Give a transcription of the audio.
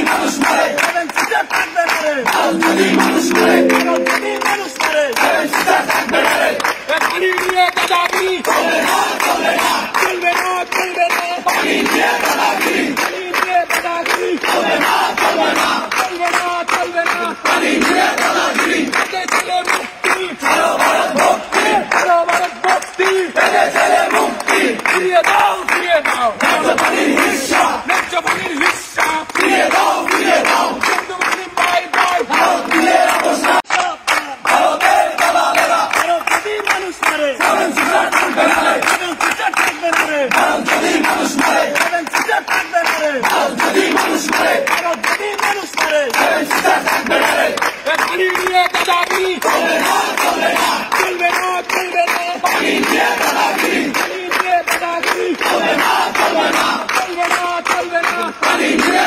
মানুষ মারে সিস্টার থাকবে না রে যদি মানুষ মারে যদি মানুষ মারে সিস্টার থাকবে না রে পানি নিয়ে দাদাগিরি চলবে না চলবে না চলবে না চলবে না পানি নিয়ে দাদাগিরি চলবে না চলবে না চলবে না চলবে না পানি নিয়ে দাদাগিরি ছেলে মুক্তি ছাড়ো ভারত ভক্তি ছাড়ো ভারত ভক্তি ছেলে মুক্তি ফিরিয়ে দাও পানির হিস্সা ন্যায্য পানির হিস্সা ফিরিয়ে দাও বন্ধু পানি বাই বাই ভারত দিয়ে ভারতের দালালেরা ভারত যদি মানুষ মারে সিস্টার থাকবে না রে সিস্টার থাকবে না রে ভারত যদি মানুষ মারে সিস্টার থাকবে না রে ভারত যদি মানুষ মারে সিস্টার থাকবে না রে পানি নিয়ে দাদাগিরি চলবে না চলবে না চলবে না চলবে না পানি নিয়ে দাদাগিরি চলবে না চলবে না চলবে না চলবে না পানি নিয়ে